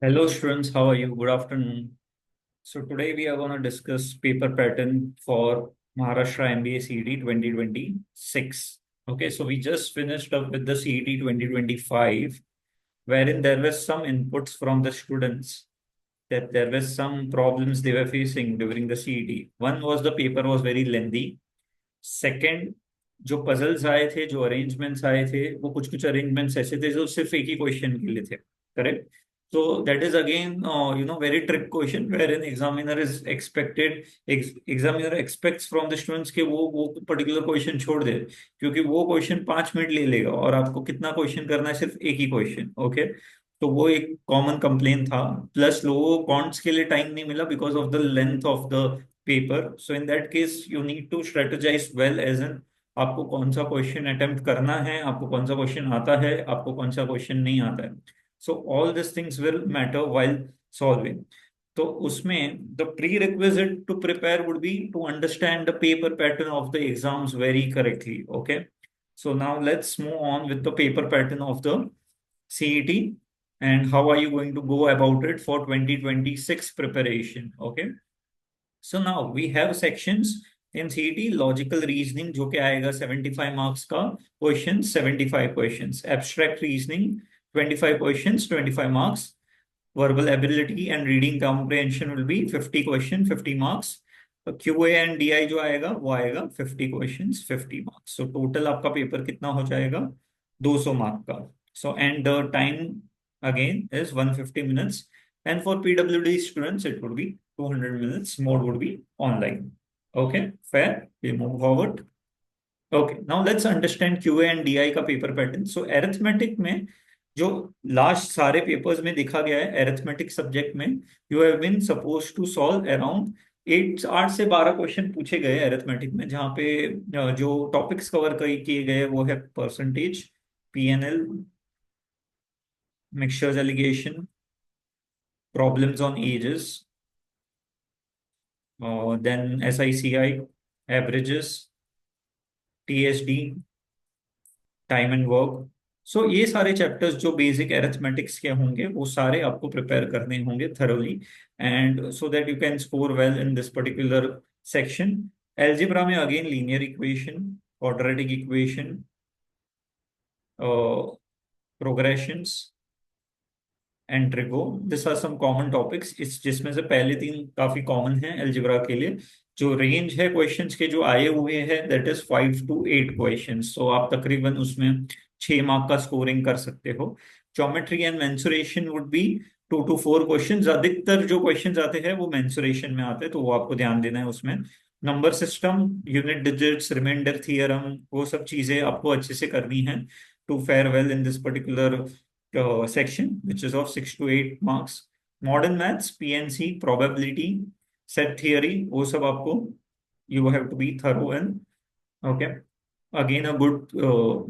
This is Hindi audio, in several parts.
Hello students, how are you? Good afternoon. So today we are going to discuss paper pattern for Maharashtra MBA CET 2026. Okay, so we just finished up with the CET 2025, wherein there were some inputs from the students that there were some problems they were facing during the CET. One was the paper was very lengthy. Second, जो पजल्स आए थे, जो अरेंजमेंट्स आए थे, वो कुछ कुछ अरेंजमेंट्स ऐसे थे जो सिर्फ एक ही क्वेश्चन के लिए थे, correct? So that is again, very trick question wherein examiner expects from the students कि वो particular question छोड़ दे, क्योंकि वो क्वेश्चन 5 मिनट ले लेगा और आपको कितना क्वेश्चन करना है, सिर्फ एक ही क्वेश्चन। ओके, तो वो एक कॉमन कंप्लेन था। प्लस लोगों को कॉन्ट्स के लिए टाइम नहीं मिला because of the length of the paper. So in that case you need to strategise well, as an आपको कौन सा क्वेश्चन अटेम्प्ट करना है, आपको कौन सा क्वेश्चन आता है, आपको कौन सा क्वेश्चन नहीं आता है। So all this things will matter while solving. तो उसमें the prerequisite to prepare would be to understand the paper pattern of the exams very correctly. Okay, so now let's move on with the paper pattern of the CET and how are you going to go about it for 2026 preparation. Okay, so now we have sections in CET, logical reasoning जो कि आएगा 75 marks का question, 75 questions, abstract reasoning 25 questions, 25 marks, verbal ability and reading comprehension will be 50 question, 50 marks, QA and DI जो आएगा वो आएगा 50 questions, 50 marks। so total आपका पेपर कितना हो जाएगा, 200 मार्क का। so and the time again is 150 minutes, and for PWD students it would be 200 minutes, more would be online। okay, fair, we move forward। okay, now let's understand QA and DI का पेपर पैटर्न। सो अरिथमेटिक में जो लास्ट सारे पेपर्स में देखा गया है, अरिथमेटिक सब्जेक्ट में you have been suppose to solve around 8 से 12 क्वेश्चन पूछे गए अरिथमेटिक में, जहाँ पे जो टॉपिक्स कवर किए गए वो है percentage, PNL, mixtures alligation, problems on ages, then SICI, averages, TSD, time and work. So ये सारे चैप्टर्स जो बेसिक अरिथमेटिक्स के होंगे वो सारे आपको प्रिपेयर करने होंगे thoroughly, and so that you can score well in this particular section. Algebra में again linear equation, quadratic equation, progressions and trigo, this are some common topics. इस जिसमें से पहले तीन काफी कॉमन हैं एल्जेब्रा के लिए। जो रेंज है क्वेश्चंस के जो आए हुए हैं दैट इज 5 to 8 क्वेश्चंस, सो आप तकरीबन उसमें 6 मार्क का स्कोरिंग कर सकते हो। Geometry and mensuration would be 2 to 4 questions. अधिकतर जो क्वेश्चंस आते हैं वो मेंसुरेशन में आते हैं, तो वो आपको ध्यान देना है उसमें। Number system, unit digits, remainder theorem, वो सब चीजें आपको अच्छे से करनी है to fare well in this particular section, which is of 6 to 8 marks। Modern maths, PNC, probability, set theory, वो सब आपको you have to be thorough in। okay, again a good,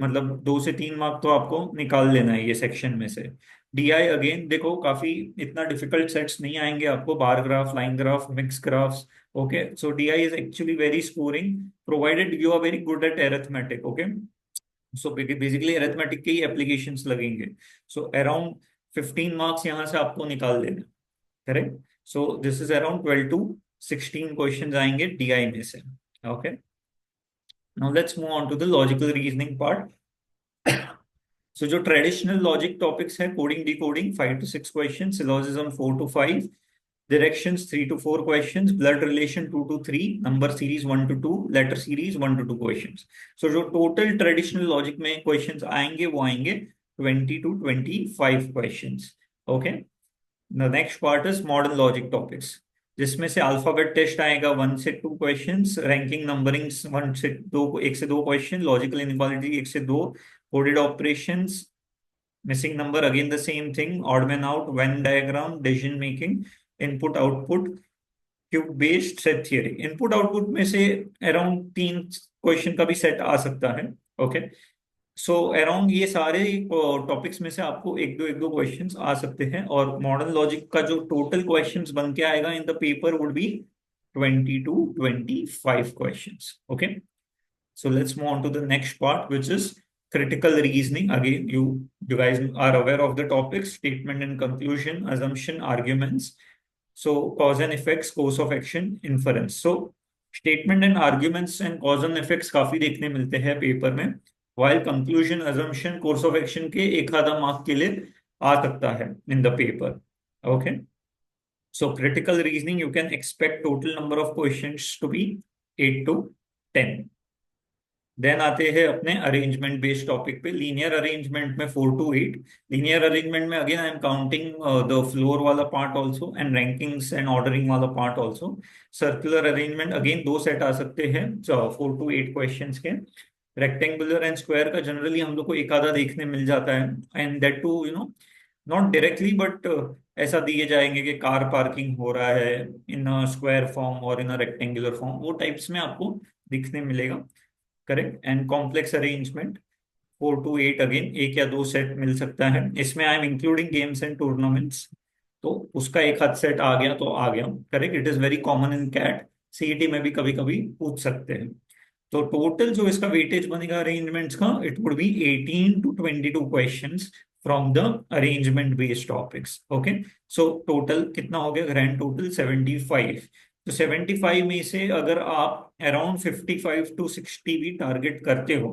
मतलब 2 से 3 मार्क तो आपको निकाल लेना है ये सेक्शन में से। DI अगेन देखो काफी इतना डिफिकल्ट सेट्स नहीं आएंगे आपको, bar graph, line graph, mix graphs. Okay, so DI is actually very scoring provided you are very good at arithmetic. Okay, so basically arithmetic के ही एप्लीकेशंस लगेंगे। सो अराउंड 15 मार्क्स यहाँ से आपको निकाल देना, correct? So this is around 12 to 16 questions आएंगे DI में से। Okay, now let's move on to the logical reasoning part. So जो ट्रेडिशनल लॉजिक टॉपिक्स है, coding decoding 5 to 6 question, syllogism 4 to 5, directions 3 to 4 questions, blood relation 2 to 3, number series 1 to 2, letter series 1 to 2 questions। so जो total traditional logic में questions आएंगे वो आएंगे 20 to 25 questions। okay, the next part is modern logic topics, जिसमें से अल्फाबेट टेस्ट आएगा 1 से 2 क्वेश्चंस, रैंकिंग नंबरिंग 1 से 2 क्वेश्चन, लॉजिकल इनइक्वालिटी 1 से 2, coded operations, missing number again the same thing, odd man out, Venn diagram, decision making, input output, cube based set theory. Input output में से अराउंड 3 क्वेश्चन का भी सेट आ सकता है। ओके, सो अराउंड ये सारे टॉपिक्स में से आपको एक दो क्वेश्चंस आ सकते हैं, और मॉडर्न लॉजिक का जो टोटल क्वेश्चंस बन के आएगा in the paper would be 20 to 25 questions. Okay, so let's move on to the next part, which is critical reasoning. Again, you guys are aware of the topics: statement and conclusion, assumption, arguments. So cause and effects, course of action, inference. So statement and arguments and cause and effects काफी देखने मिलते हैं पेपर में, while conclusion, assumption, course of action के एक आधा मार्क के लिए आ सकता है in the paper. Okay. So critical reasoning, you can expect total number of questions to be 8 to 10. Then आते हैं अपने अरेंजमेंट बेस्ड टॉपिक पे। लीनियर अरेंजमेंट में 4 to 8। लीनियर अरेंजमेंट में again I am counting the floor वाला part also and rankings and ordering वाला part also. Circular arrangement again 2 set आ सकते हैं 4 to 8 क्वेश्चंस के। रेक्टेंगुलर एंड स्क्वायर का जनरली हम लोग को एक आधा देखने मिल जाता है, and that too not directly but ऐसा दिए जाएंगे कि कार पार्किंग हो रहा है इन अ स्क्वायर फॉर्म और इन अ रेक्टेंगुलर फॉर्म, वो टाइप्स में आपको दिखने मिलेगा। Correct. And complex arrangement 4 to 8 again 1 या 2 सेट मिल सकता है। इसमें I am including games and tournaments, तो उसका एक आध सेट आ गया तो आ गया। Correct. It is very common in CAT, CET में भी कभी कभी पूछ सकते हैं। तो टोटल जो इसका वेटेज बनेगा अरेंजमेंट्स का, it would be 18 to 22 questions from the arrangement based topics. Okay. So total कितना हो गया? Grand total 75। तो 75 में से अगर आप अराउंड 55 to 60 भी टारगेट करते हो,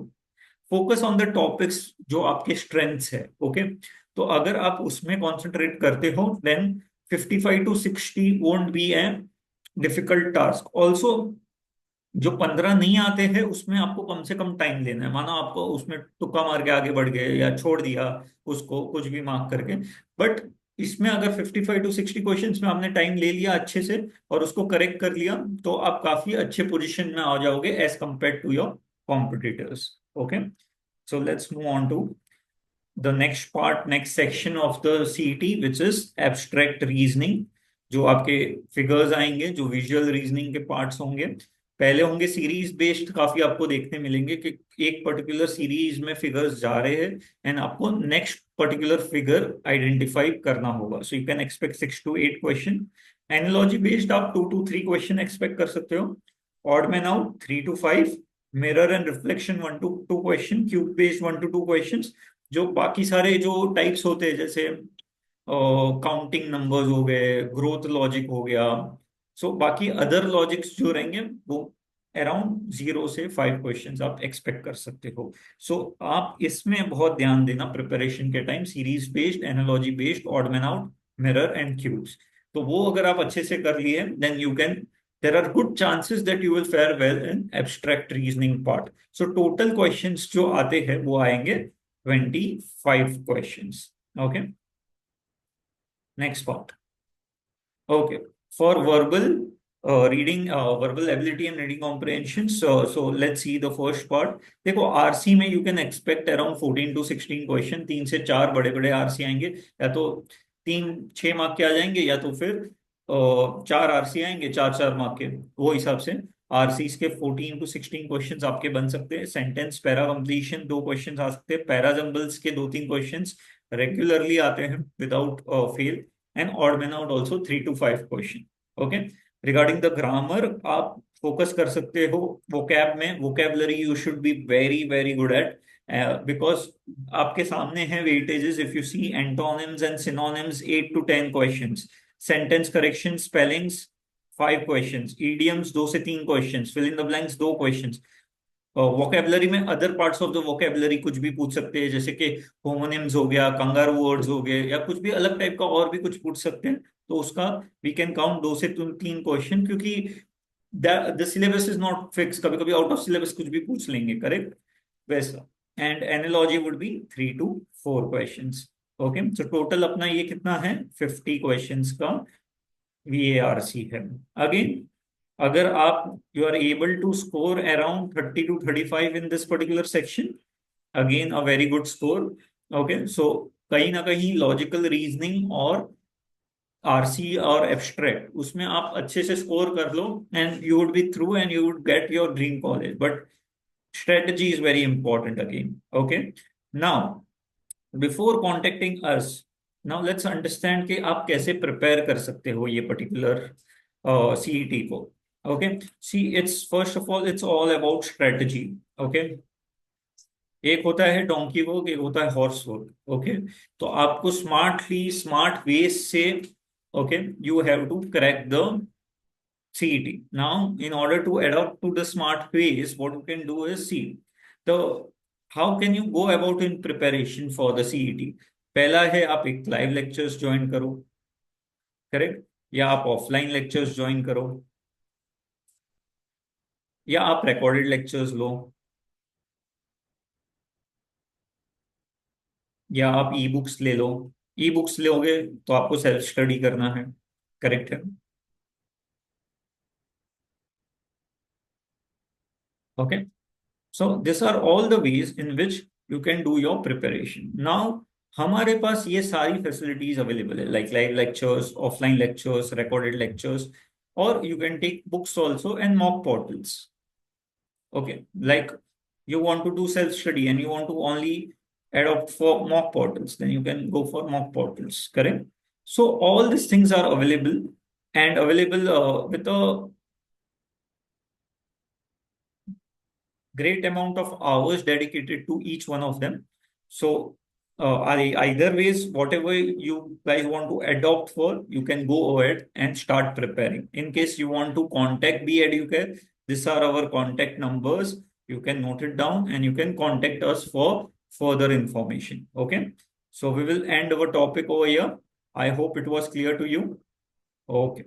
फोकस ऑन द टॉपिक्स जो आपके स्ट्रेंथ्स है। ओके। तो अगर आप उसमें कॉन्सेंट्रेट करते हो, then 55 to 60 won't be a difficult task. Also जो 15 नहीं आते हैं उसमें आपको कम से कम टाइम लेना है। मानो आपको उसमें तुक्का मार के आगे बढ़ गए या छोड़ दिया उसको कुछ भी मार्क करके, बट इसमें अगर 55 to 60 क्वेश्चंस में आपने टाइम ले लिया अच्छे से और उसको करेक्ट कर लिया, तो आप काफी अच्छे पोजीशन में आ जाओगे as compare to your competitors. Okay. So let's move on to the next part, next section of the CET, which is abstract reasoning। जो आपके फिगर्स आएंगे, जो विजुअल रीजनिंग के पार्ट्स होंगे, पहले होंगे सीरीज बेस्ड। काफी आपको देखने मिलेंगे कि एक पर्टिकुलर सीरीज में फिगर्स जा रहे हैं एंड आपको नेक्स्ट पर्टिकुलर फिगर आइडेंटिफाई करना होगा। So you can expect 6 to 8 question. Analogy based आप 2 to 3 क्वेश्चन एक्सपेक्ट कर सकते हो। Odd man out 3 to 5। Mirror and reflection 1 to 2 question. Cube based 1 to 2 question. जो बाकी सारे जो टाइप्स होते हैं, जैसे काउंटिंग नंबर्स हो गए, ग्रोथ लॉजिक हो गया, सो बाकी अदर लॉजिक्स जो रहेंगे वो अराउंड 0 से 5 क्वेश्चंस आप एक्सपेक्ट कर सकते हो। सो आप इसमें बहुत ध्यान देना प्रिपरेशन के time, series based, analogy based, odd man out, mirror and cubes. तो वो अगर आप अच्छे से कर लिए, then you can, there are good chances that you will fare well in abstract reasoning part. So total questions जो आते हैं वो आएंगे 25 questions. Okay. Next part. Okay. For verbal reading, verbal ability and reading comprehension. So let's see the first part. देखो आरसी में you can expect around 14 to 16 question. 3 से 4 बड़े बड़े आरसी आएंगे, या तो 3-6 मार्क के आ जाएंगे, या तो फिर 4 आरसी आएंगे 4-4 मार्क के। वो हिसाब से आरसी के 14 to 16 क्वेश्चंस आपके बन सकते हैं। सेंटेंस पैरा कंप्लीशन 2 क्वेश्चंस आ सकते हैं। पैराजम्बल्स के 2-3 क्वेश्चंस रेगुलरली आते हैं without fail. And odd man out also 3 to 5 question. Okay. Regarding the grammar आप फोकस कर सकते हो वोकैब में। Vocabulary you should be very very good at, because आपके सामने है weightages. If you see antonyms and synonyms 8 to 10 questions. Sentence correction, spellings 5 questions. Idioms 2 से 3 questions. Fill in the blanks 2 questions. Vocabulary में other parts of the vocabulary कुछ भी पूछ सकते हैं, जैसे कि होमोनिम्स हो गया, कंगारू वर्ड्स हो गए, या कुछ भी अलग टाइप का और भी कुछ पूछ सकते हैं। तो उसका वी कैन काउंट 2 से 3 क्वेश्चन, क्योंकि the syllabus is not fix. कभी कभी आउट ऑफ सिलेबस कुछ भी पूछ लेंगे। करेक्ट, वैसा। And analogy would be 3 to 4 questions. Okay. So total अपना ये कितना है? 50 क्वेश्चंस का VARC है। अगेन, अगर आप you are able to score around 30 to 35 in this particular section, again a very good score. Okay. So कहीं ना कहीं लॉजिकल रीजनिंग और आरसी और एब्स्ट्रैक्ट, उसमें आप अच्छे से स्कोर कर लो and you would be through and you would get your dream college. But strategy is very important again. Okay. Now, before contacting us, now let's understand कि आप कैसे प्रिपेयर कर सकते हो ये पर्टिकुलर सीईटी को। Okay. See, it's first of all it's all about strategy. Okay. एक होता है डोंकी वर्क, एक होता है हॉर्स वर्क। ओके, तो आपको स्मार्टली स्मार्ट वेज से, okay, you have to crack the CET. Now, in order to adapt to the smart ways, what you can do is see the how can you go about in preparation for the CET. पहला है आप एक लाइव लेक्चर्स ज्वाइन करो, करेक्ट, या आप ऑफलाइन लेक्चर्स ज्वाइन करो, या आप रिकॉर्डेड लेक्चर्स लो, या आप ई बुक्स ले लो। ई बुक्स लोगे तो आपको सेल्फ स्टडी करना है, करेक्ट है। Okay, so this are all the ways in which you can do your preparation now. हमारे पास ये सारी फैसिलिटीज अवेलेबल है, like live lectures, offline lectures, recorded lectures, और you can take books also and mock portals. Okay, like you want to do self study and you want to only adopt for mock portals, then you can go for mock portals, correct? So all these things are available, and available with a great amount of hours dedicated to each one of them. So, either ways, whatever you guys want to adopt for, you can go ahead and start preparing. In case you want to contact Be Educare, these are our contact numbers. You can note it down and you can contact us for further information. Okay. So we will end our topic over here. I hope it was clear to you. Okay.